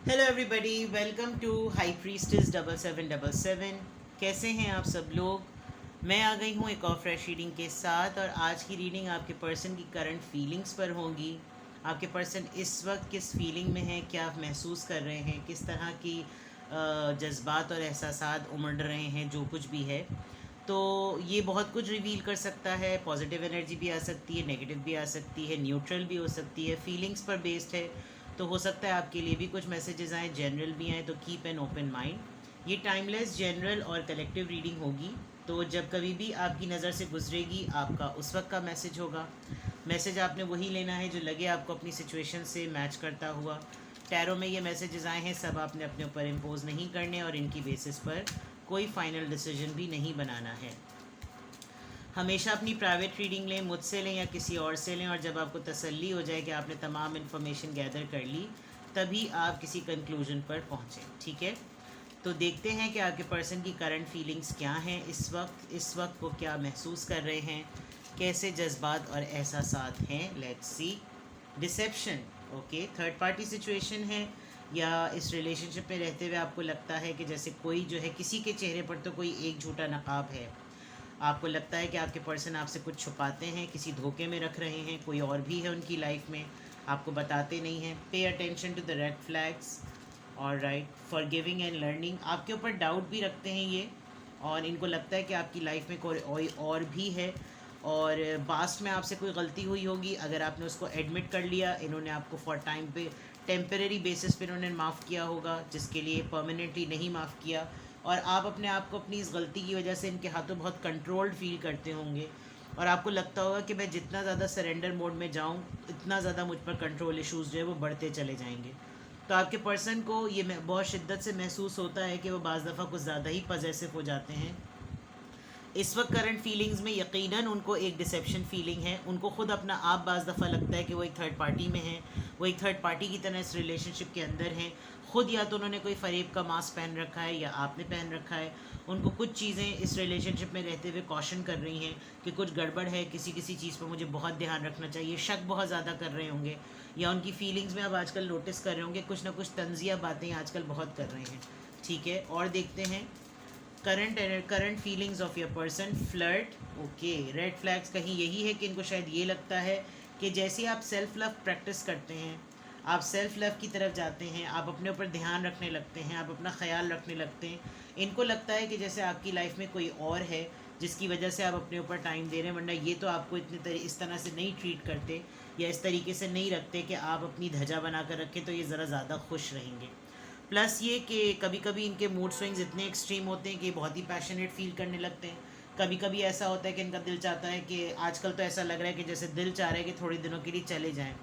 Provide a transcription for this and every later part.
Hello everybody, welcome to High Priestess 7777। कैसे हैं आप सब लोग। मैं आ गई हूँ एक और फ्रेश रीडिंग के साथ, और आज की रीडिंग आपके पर्सन की करंट फीलिंग्स पर होगी। आपके पर्सन इस वक्त किस फीलिंग में है, क्या आप महसूस कर रहे हैं, किस तरह की जज्बात और एहसासात उमड़ रहे हैं, जो कुछ भी है। तो ये बहुत कुछ रिवील कर सकता है। पॉजिटिव एनर्जी भी आ सकती है, नेगेटिव भी आ सकती है, न्यूट्रल भी हो सकती है, फीलिंग्स पर बेस्ड है। तो हो सकता है आपके लिए भी कुछ मैसेजेस आए, जनरल भी आए, तो कीप एन ओपन माइंड। ये टाइमलेस, जनरल और कलेक्टिव रीडिंग होगी। तो जब कभी भी आपकी नज़र से गुजरेगी, आपका उस वक्त का मैसेज होगा। मैसेज आपने वही लेना है जो लगे आपको अपनी सिचुएशन से मैच करता हुआ। टैरो में ये मैसेजेस आए हैं, सब आपने अपने ऊपर इम्पोज नहीं करने, और इनकी बेसिस पर कोई फाइनल डिसीजन भी नहीं बनाना है। हमेशा अपनी प्राइवेट रीडिंग लें, मुझसे लें या किसी और से लें, और जब आपको तसल्ली हो जाए कि आपने तमाम इन्फॉर्मेशन गैदर कर ली, तभी आप किसी कंक्लूजन पर पहुँचें। ठीक है, तो देखते हैं कि आपके पर्सन की करंट फीलिंग्स क्या हैं इस वक्त वो क्या महसूस कर रहे हैं, कैसे जज्बात और एहसासात हैं। Let's see. Deception, okay, third party situation है, या इस रिलेशनशिप में रहते हुए आपको लगता है कि जैसे कोई जो है, किसी के चेहरे पर तो कोई एक झूठा नकाब है। आपको लगता है कि आपके पर्सन आपसे कुछ छुपाते हैं, किसी धोखे में रख रहे हैं, कोई और भी है उनकी लाइफ में, आपको बताते नहीं हैं। Pay attention to the red flags. और right, for giving and learning, आपके ऊपर डाउट भी रखते हैं ये, और इनको लगता है कि आपकी लाइफ में कोई और भी है, और पास्ट में आपसे कोई गलती हुई होगी, अगर आपने उसको एडमिट कर लिया, इन्होंने आपको फॉर टाइम पे, टेम्परेरी बेसिस पे इन्होंने माफ़ किया होगा, जिसके लिए परमानेंटली नहीं माफ़ किया। और आप अपने आप को अपनी इस गलती की वजह से इनके हाथों बहुत कंट्रोल्ड फील करते होंगे, और आपको लगता होगा कि मैं जितना ज़्यादा सरेंडर मोड में जाऊँ, इतना ज़्यादा मुझ पर कंट्रोल इश्यूज़ जो है वो बढ़ते चले जाएंगे। तो आपके पर्सन को ये बहुत शिद्दत से महसूस होता है कि वो बाज़ दफ़ा कुछ ज़्यादा ही पजेसिव हो जाते हैं। इस वक्त करंट फीलिंग्स में यकीनन उनको एक डिसेप्शन फीलिंग है। उनको खुद अपना आप बाज़ दफ़ा लगता है कि वो एक थर्ड पार्टी में है, वो एक थर्ड पार्टी की तरह इस रिलेशनशिप के अंदर हैं। खुद या तो उन्होंने कोई फ़रेब का मास्क पहन रखा है, या आपने पहन रखा है। उनको कुछ चीज़ें इस रिलेशनशिप में रहते हुए कॉशन कर रही हैं कि कुछ गड़बड़ है, किसी किसी चीज़ पर मुझे बहुत ध्यान रखना चाहिए। शक बहुत ज़्यादा कर रहे होंगे, या उनकी फीलिंग्स में अब आजकल नोटिस कर रहे होंगे कुछ ना कुछ तंजिया बातें आजकल बहुत कर रहे हैं। ठीक है, और देखते हैं current feelings of your person. Flirt, okay, red flags कहीं यही है कि इनको शायद ये लगता है कि जैसे आप सेल्फ लव प्रैक्टिस करते हैं, आप सेल्फ लव की तरफ जाते हैं, आप अपने ऊपर ध्यान रखने लगते हैं, आप अपना ख्याल रखने लगते हैं, इनको लगता है कि जैसे आपकी लाइफ में कोई और है जिसकी वजह से आप अपने ऊपर टाइम दे रहे हैं, वरना ये तो आपको इस तरह से नहीं ट्रीट करते, या इस तरीके से नहीं रखते कि आप अपनी ध्वजा बना कर रखें, तो ये ज़रा ज़्यादा खुश रहेंगे। प्लस ये कि कभी कभी इनके मूड स्विंग्स इतने एक्सट्रीम होते हैं कि बहुत ही पैशनेट फील करने लगते हैं। कभी कभी ऐसा होता है कि इनका दिल चाहता है कि, आजकल तो ऐसा लग रहा है कि जैसे दिल चाह रहा है कि थोड़ी दिनों के लिए चले जाएं।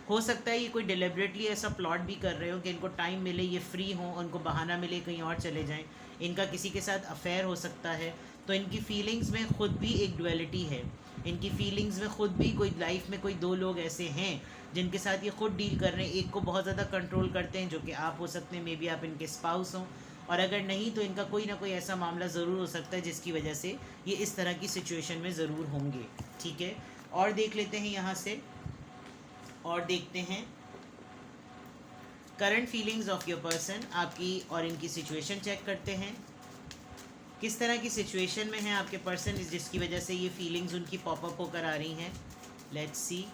हो सकता है ये कोई डिलिबरेटली ऐसा प्लॉट भी कर रहे हो कि इनको टाइम मिले, ये फ्री हों, उनको बहाना मिले कहीं और चले जाएं। इनका किसी के साथ अफेयर हो सकता है। तो इनकी फीलिंग्स में खुद भी एक डुअलिटी है। इनकी फीलिंग्स में खुद भी कोई लाइफ में कोई दो लोग ऐसे हैं जिनके साथ ये खुद डील कर रहे हैं। एक को बहुत ज़्यादा कंट्रोल करते हैं, जो कि आप हो सकते हैं, मे बी आप इनके स्पाउस हों, और अगर नहीं तो इनका कोई ना कोई ऐसा मामला ज़रूर हो सकता है जिसकी वजह से ये इस तरह की सिचुएशन में ज़रूर होंगे। ठीक है, और देख लेते हैं यहाँ से, और देखते हैं current feelings of your person. आपकी और इनकी सिचुएशन चेक करते हैं, किस तरह की सिचुएशन में है आपके पर्सन जिसकी वजह से ये फीलिंग्स उनकी पॉपअप होकर आ रही हैं। Let's C.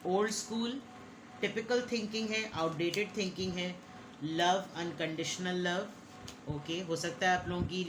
Old school, typical thinking है, आउटडेटेड थिंकिंग है, लव, अनकंडीशनल लव। ओके, हो सकता है आप लोगों की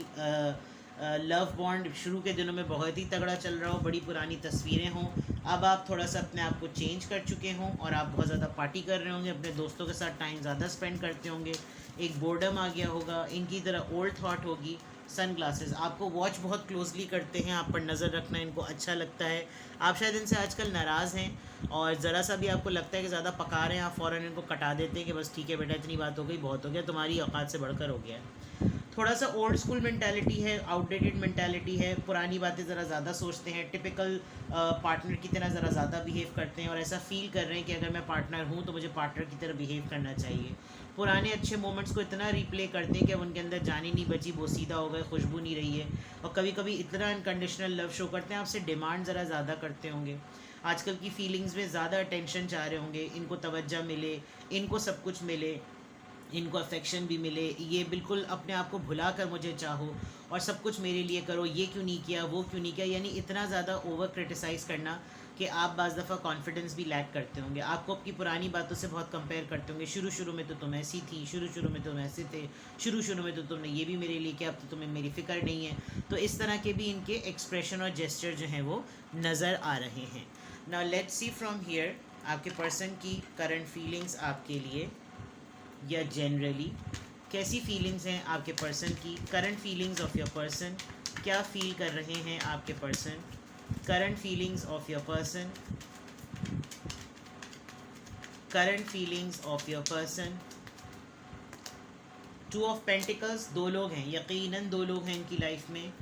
लव बॉन्ड शुरू के दिनों में बहुत ही तगड़ा चल रहा हो, बड़ी पुरानी तस्वीरें हों। अब आप थोड़ा सा अपने आप को चेंज कर चुके हों, और आप बहुत ज़्यादा पार्टी कर रहे होंगे, अपने दोस्तों के साथ टाइम ज़्यादा स्पेंड करते होंगे, एक बोर्डम आ गया होगा, इनकी तरह ओल्ड थॉट होगी। सन ग्लासेस, आपको वॉच बहुत क्लोजली करते हैं, आप पर नज़र रखना इनको अच्छा लगता है। आप शायद इनसे आजकल नाराज़ हैं, और ज़रा सा भी आपको लगता है कि ज़्यादा पका रहे हैं, आप फ़ौरन इनको कटा देते हैं कि बस ठीक है बेटा, इतनी बात हो गई, बहुत हो गया, तुम्हारी औकात से बढ़कर हो गया है। थोड़ा सा ओल्ड स्कूल मेंटालिटी है, आउटडेटेड मेंटालिटी है, पुरानी बातें ज़रा ज़्यादा सोचते हैं, टिपिकल पार्टनर की तरह ज़रा ज़्यादा बिहेव करते हैं, और ऐसा फील कर रहे हैं कि अगर मैं पार्टनर हूँ तो मुझे पार्टनर की तरह बिहेव करना चाहिए। पुराने अच्छे मोमेंट्स को इतना रिप्ले करते हैं कि अब उनके अंदर जान ही नहीं बची, बोसीदा हो गए, खुशबू नहीं रही है। और कभी कभी इतना अनकंडीशनल लव शो करते हैं, आपसे डिमांड ज़रा ज़्यादा करते होंगे। आजकल की फीलिंग्स में ज़्यादा अटेंशन चाह रहे होंगे, इनको तवज्जो मिले, इनको सब कुछ मिले, इनको अफेक्शन भी मिले, ये बिल्कुल अपने आप को भुला कर मुझे चाहो और सब कुछ मेरे लिए करो, ये क्यों नहीं किया, वो क्यों नहीं किया, यानी इतना ज़्यादा ओवर क्रिटिसाइज़ करना कि आप बाज़ दफ़ा कॉन्फिडेंस भी लैक करते होंगे। आपको आपकी पुरानी बातों से बहुत कंपेयर करते होंगे, शुरू शुरू में तो तुम ऐसी थी, शुरू शुरू में तुम ऐसे थे, शुरू शुरू में तो तुमने ये भी मेरे लिए किया, अब तो तुम्हें मेरी फ़िक्र नहीं है। तो इस तरह के भी इनके एक्सप्रेशन और जेस्चर जो हैं वो नज़र आ रहे हैं। Now let's see from here आपके पर्सन की करंट फीलिंग्स आपके लिए, या जनरली कैसी फीलिंग्स हैं आपके पर्सन की। Current feelings of your person, क्या फील कर रहे हैं आपके person. Current feelings of your person, current feelings of your person. Two of pentacles, दो लोग हैं, यकीनन दो लोग हैं इनकी लाइफ में।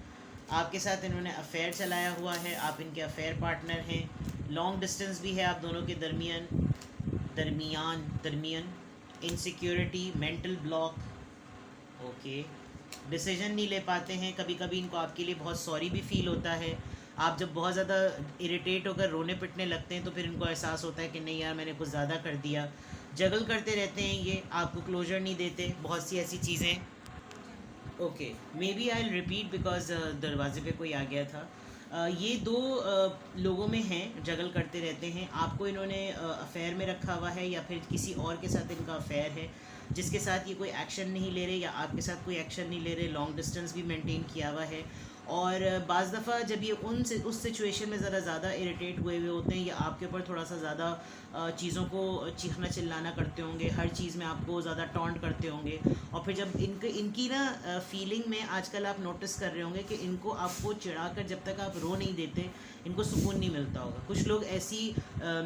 आपके साथ इन्होंने अफेयर चलाया हुआ है, आप इनके अफेयर पार्टनर हैं। लॉन्ग डिस्टेंस भी है आप दोनों के दरमियान। Insecurity, mental block, okay. Decision नहीं ले पाते हैं, कभी कभी इनको आपके लिए बहुत सॉरी भी फील होता है। आप जब बहुत ज़्यादा इरिटेट होकर रोने पिटने लगते हैं तो फिर इनको एहसास होता है कि नहीं यार मैंने कुछ ज़्यादा कर दिया। जगल करते रहते हैं ये, आपको क्लोजर नहीं देते, बहुत सी ऐसी चीज़ें। Okay, maybe I will repeat because दरवाजे पे कोई आ गया था। ये दो लोगों में हैं, जगल करते रहते हैं। आपको इन्होंने अफेयर में रखा हुआ है या फिर किसी और के साथ इनका अफेयर है जिसके साथ ये कोई एक्शन नहीं ले रहे, या आपके साथ कोई एक्शन नहीं ले रहे। लॉन्ग डिस्टेंस भी मेंटेन किया हुआ है। और बाज़ दफ़ा जब ये उस सिचुएशन में ज़रा ज़्यादा इरिटेट हुए हुए होते हैं, या आपके ऊपर थोड़ा सा ज़्यादा चीज़ों को चीखना चिल्लाना करते होंगे, हर चीज़ में आपको ज़्यादा टॉन्ट करते होंगे। और फिर जब इनकी ना फीलिंग में आजकल आप नोटिस कर रहे होंगे कि इनको आपको चिढ़ाकर जब तक आप रो नहीं देते इनको सुकून नहीं मिलता होगा। कुछ लोग ऐसी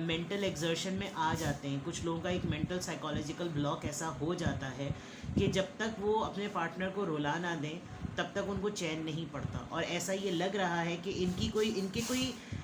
मेंटल एग्जर्शन में आ जाते हैं, कुछ लोगों का एक मेंटल साइकोलॉजिकल ब्लॉक ऐसा हो जाता है कि जब तक वो अपने पार्टनर को रुला ना दें तब तक उनको चैन नहीं पड़ता। और ऐसा ये लग रहा है कि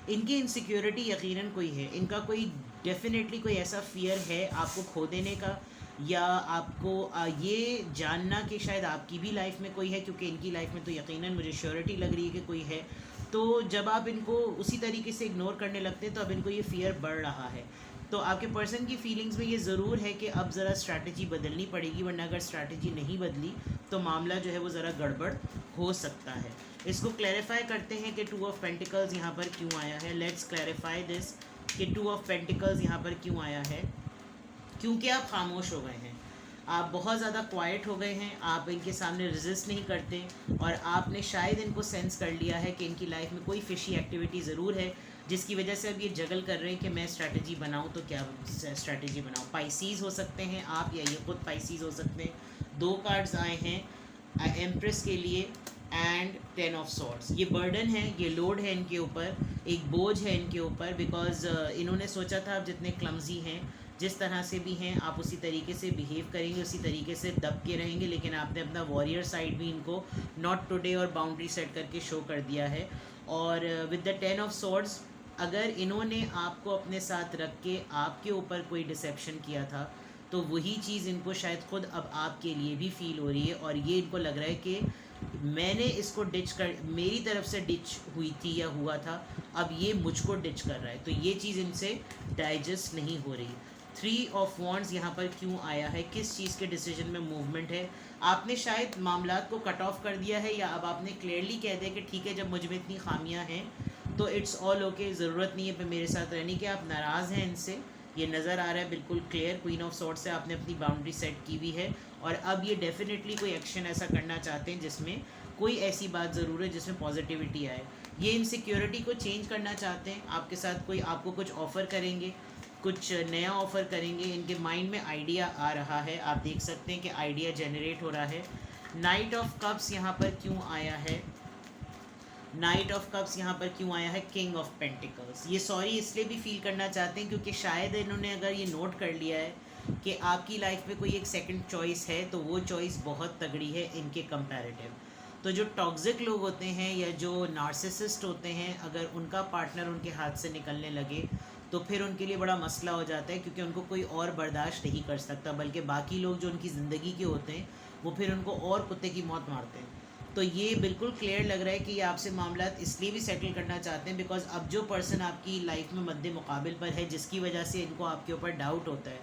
इनकी इनसिक्योरिटी यकीनन कोई है, इनका कोई डेफिनेटली कोई ऐसा फियर है आपको खो देने का, या आपको ये जानना कि शायद आपकी भी लाइफ में कोई है, क्योंकि इनकी लाइफ में तो यकीनन मुझे श्योरिटी लग रही है कि कोई है। तो जब आप इनको उसी तरीके से इग्नोर करने लगते हैं तो अब इनको ये फियर बढ़ रहा है। तो आपके पर्सन की फीलिंग्स में ये ज़रूर है कि अब ज़रा स्ट्रैटेजी बदलनी पड़ेगी, वरना अगर स्ट्रैटेजी नहीं बदली तो मामला जो है वो ज़रा गड़बड़ हो सकता है। इसको क्लैरिफाई करते हैं कि टू ऑफ पेंटिकल्स यहाँ पर क्यों आया है। लेट्स क्लैरिफाई दिस कि टू ऑफ पेंटिकल्स यहाँ पर क्यों आया है। क्योंकि आप खामोश हो गए हैं, आप बहुत ज़्यादा क्वाइट हो गए हैं, आप इनके सामने रेजिस्ट नहीं करते, और आपने शायद इनको सेंस कर लिया है कि इनकी लाइफ में कोई फिशी एक्टिविटी ज़रूर है जिसकी वजह से अब ये जगल कर रहे हैं कि मैं स्ट्रैटेजी बनाऊं तो क्या स्ट्रैटेजी बनाऊं। पाइसीज़ हो सकते हैं आप, या ये खुद पाइसीज़ हो सकते हैं। दो कार्ड्स आए हैं एम्प्रेस के लिए एंड 10 ऑफ सॉर्ड्स। ये बर्डन है, ये लोड है इनके ऊपर, एक बोझ है इनके ऊपर, बिकॉज इन्होंने सोचा था आप जितने क्लमजी हैं, जिस तरह से भी हैं आप उसी तरीके से बिहेव करेंगे, उसी तरीके से दब के रहेंगे, लेकिन आपने अपना वॉरियर साइड भी इनको नॉट टुडे और बाउंड्री सेट करके शो कर दिया है। और विद द 10 ऑफ सॉर्ड्स, अगर इन्होंने आपको अपने साथ रख के आपके ऊपर कोई डिसेप्शन किया था तो वही चीज़ इनको शायद खुद अब आपके लिए भी फील हो रही है, और ये इनको लग रहा है कि मैंने इसको डिच कर, मेरी तरफ से डिच हुई थी या हुआ था, अब ये मुझको डिच कर रहा है। तो ये चीज़ इनसे डाइजेस्ट नहीं हो रही। 3 ऑफ वॉन्ड्स यहाँ पर क्यों आया है, किस चीज़ के डिसीजन में मूवमेंट है। आपने शायद मामलात को कट ऑफ कर दिया है, या अब आपने क्लियरली कह दिया कि ठीक है जब मुझ में इतनी खामियां हैं तो इट्स ऑल ओके, ज़रूरत नहीं है पे मेरे साथ रहने की। आप नाराज़ हैं इनसे, ये नज़र आ रहा है बिल्कुल क्लियर। क्वीन ऑफ सॉर्ड्स से आपने अपनी बाउंड्री सेट की हुई है, और अब ये डेफिनेटली कोई एक्शन ऐसा करना चाहते हैं जिसमें कोई ऐसी बात ज़रूर है जिसमें पॉजिटिविटी आए। ये इनसिक्योरिटी को चेंज करना चाहते हैं, आपके साथ कोई आपको कुछ ऑफ़र करेंगे, कुछ नया ऑफ़र करेंगे। इनके माइंड में आइडिया आ रहा है, आप देख सकते हैं कि आइडिया जनरेट हो रहा है। नाइट ऑफ कप्स यहाँ पर क्यों आया है, नाइट ऑफ कप्स यहाँ पर क्यों आया है, किंग ऑफ पेंटिकल्स। ये सॉरी इसलिए भी फील करना चाहते हैं क्योंकि शायद इन्होंने अगर ये नोट कर लिया है कि आपकी लाइफ में कोई एक सेकंड चॉइस है, तो वो चॉइस बहुत तगड़ी है इनके कंपैरेटिव। तो जो टॉक्सिक लोग होते हैं या जो नार्सिसिस्ट होते हैं, अगर उनका पार्टनर उनके हाथ से निकलने लगे तो फिर उनके लिए बड़ा मसला हो जाता है, क्योंकि उनको कोई और बर्दाश्त नहीं कर सकता, बल्कि बाकी लोग जो उनकी ज़िंदगी के होते हैं वो फिर उनको और कुत्ते की मौत मारते हैं। तो ये बिल्कुल क्लियर लग रहा है कि ये आपसे मामला इसलिए भी सेटल करना चाहते हैं बिकॉज अब जो पर्सन आपकी लाइफ में मद्दे मुकाबिल पर है, जिसकी वजह से इनको आपके ऊपर डाउट होता है,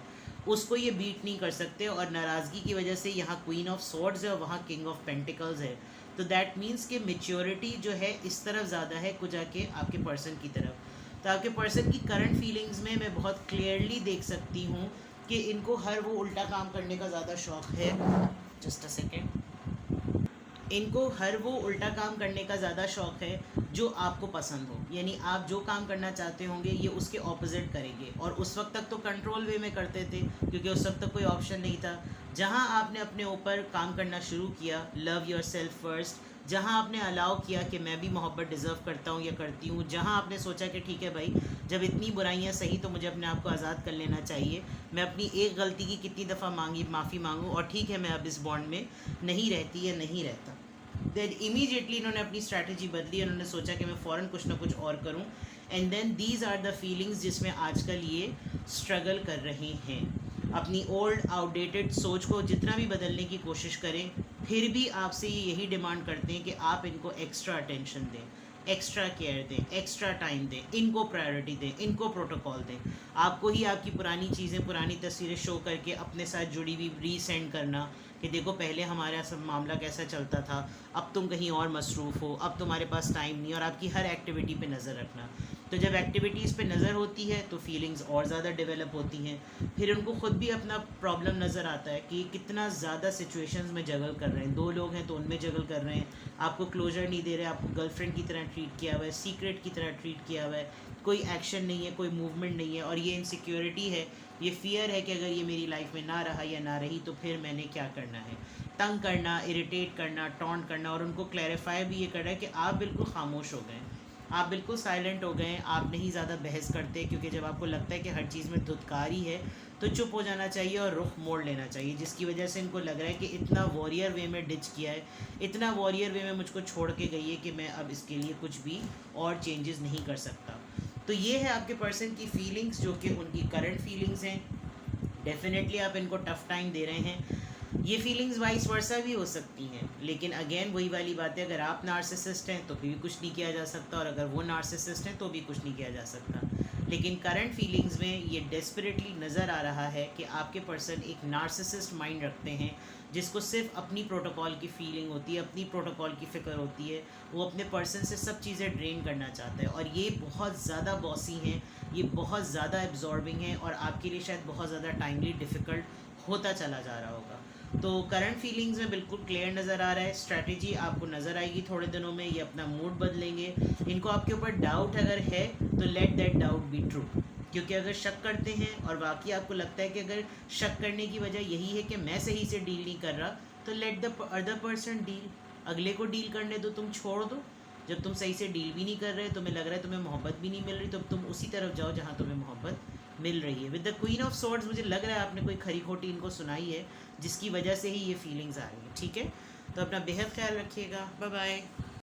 उसको ये बीट नहीं कर सकते, और नाराज़गी की वजह से यहाँ क्वीन ऑफ सॉर्ड्स है और वहाँ किंग ऑफ पेंटिकल्स है। तो दैट मीन्स कि मेच्योरिटी जो है इस तरफ ज़्यादा है कुछ आके आपके पर्सन की तरफ। तो आपके पर्सन की करंट फीलिंग्स में मैं बहुत क्लियरली देख सकती हूँ कि इनको हर वो उल्टा काम करने का ज़्यादा शौक़ है। Just a second. इनको हर वो उल्टा काम करने का ज़्यादा शौक़ है जो आपको पसंद हो, यानी आप जो काम करना चाहते होंगे ये उसके ऑपोजिट करेंगे। और उस वक्त तक तो कंट्रोल वे में करते थे क्योंकि उस वक्त तक कोई ऑप्शन नहीं था। जहाँ आपने अपने ऊपर काम करना शुरू किया, लव योर सेल्फ फर्स्ट, जहाँ आपने अलाउ किया कि मैं भी मोहब्बत डिज़र्व करता हूँ या करती हूँ, जहाँ आपने सोचा कि ठीक है भाई, जब इतनी बुराइयाँ सही तो मुझे अपने आप को आज़ाद कर लेना चाहिए, मैं अपनी एक गलती की कितनी दफ़ा माफ़ी मांगूँ और ठीक है मैं अब इस बॉन्ड में नहीं रहती या नहीं रहता। देन इमीडिएटली इन्होंने अपनी स्ट्रैटेजी बदली, उन्होंने सोचा कि मैं फ़ौरन कुछ ना कुछ और करूं। And then these are the feelings जिसमें आजकल ये स्ट्रगल कर रहे हैं। अपनी ओल्ड आउटडेटेड सोच को जितना भी बदलने की कोशिश करें, फिर भी आपसे ये यही डिमांड करते हैं कि आप इनको एक्स्ट्रा अटेंशन दें, एक्स्ट्रा केयर दें, एक्स्ट्रा टाइम दें, इनको प्रायोरिटी दें, इनको प्रोटोकॉल दें। आपको ही आपकी पुरानी चीज़ें, पुरानी तस्वीरें शो करके अपने साथ जुड़ी हुई रीसेंड करना कि देखो पहले हमारा सब मामला कैसा चलता था, अब तुम कहीं और मसरूफ़ हो, अब तुम्हारे पास टाइम नहीं, और आपकी हर एक्टिविटी पे नज़र रखना। तो जब एक्टिविटीज़ पे नज़र होती है तो फीलिंग्स और ज़्यादा डेवलप होती हैं। फिर उनको ख़ुद भी अपना प्रॉब्लम नज़र आता है कि कितना ज़्यादा सिचुएशंस में जगल कर रहे हैं। दो लोग हैं तो उनमें जगल कर रहे हैं, आपको क्लोजर नहीं दे रहे, आपको गर्लफ्रेंड की तरह ट्रीट किया हुआ है, सीक्रेट की तरह ट्रीट किया हुआ है, कोई एक्शन नहीं है, कोई मूवमेंट नहीं है। और ये इनसिक्योरिटी है, ये फ़ियर है कि अगर ये मेरी लाइफ में ना रहा या ना रही तो फिर मैंने क्या करना है। तंग करना, इरिटेट करना, टॉन्ट करना, और उनको क्लैरिफाई भी ये कर रहा है कि आप बिल्कुल खामोश हो गए, आप बिल्कुल साइलेंट हो गए, आप नहीं ज़्यादा बहस करते, क्योंकि जब आपको लगता है कि हर चीज़ में धुतकारी है तो चुप हो जाना चाहिए और रुख मोड़ लेना चाहिए। जिसकी वजह से इनको लग रहा है कि इतना वॉरियर वे में डिच किया है, इतना वॉरियर वे में मुझको छोड़ के गई है कि मैं अब इसके लिए कुछ भी और चेंजेस नहीं कर सकता। तो ये है आपके पर्सन की फीलिंग्स, जो कि उनकी करंट फीलिंग्स हैं। डेफिनेटली आप इनको टफ़ टाइम दे रहे हैं। ये फीलिंग्स वाइस वर्सा भी हो सकती हैं, लेकिन अगेन वही वाली बात है, अगर आप नार्सिसिस्ट हैं तो भी कुछ नहीं किया जा सकता, और अगर वो नार्सिसिस्ट हैं तो भी कुछ नहीं किया जा सकता। लेकिन करंट फीलिंग्स में ये डेस्परेटली नज़र आ रहा है कि आपके पर्सन एक नार्सिसिस्ट माइंड रखते हैं, जिसको सिर्फ अपनी प्रोटोकॉल की फीलिंग होती है, अपनी प्रोटोकॉल की फ़िक्र होती है। वो अपने पर्सन से सब चीज़ें ड्रेन करना चाहता है, और ये बहुत ज़्यादा बॉसी हैं, ये बहुत ज़्यादा एब्जॉर्बिंग हैं, और आपके लिए शायद बहुत ज़्यादा टाइमली डिफ़िकल्ट होता चला जा रहा होगा। तो करंट फीलिंग्स में बिल्कुल क्लियर नज़र आ रहा है। स्ट्रैटेजी आपको नज़र आएगी थोड़े दिनों में, ये अपना मूड बदलेंगे। इनको आपके ऊपर डाउट अगर है तो let that doubt be true, क्योंकि अगर शक करते हैं और वाकई आपको लगता है कि अगर शक करने की वजह यही है कि मैं सही से डील नहीं कर रहा, तो let the other person deal, अगले को डील करने दो, तुम छोड़ दो। जब तुम सही से डील भी नहीं कर रहे, तुम्हें लग रहा है तुम्हें मोहब्बत भी नहीं मिल रही, तो तुम उसी तरफ जाओ जहाँ तुम्हें मोहब्बत मिल रही है। With the queen of swords मुझे लग रहा है आपने कोई खरी खोटी इनको सुनाई है, जिसकी वजह से ही ये फीलिंग्स आ रही है। ठीक है, तो अपना बेहद ख्याल रखिएगा। Bye bye.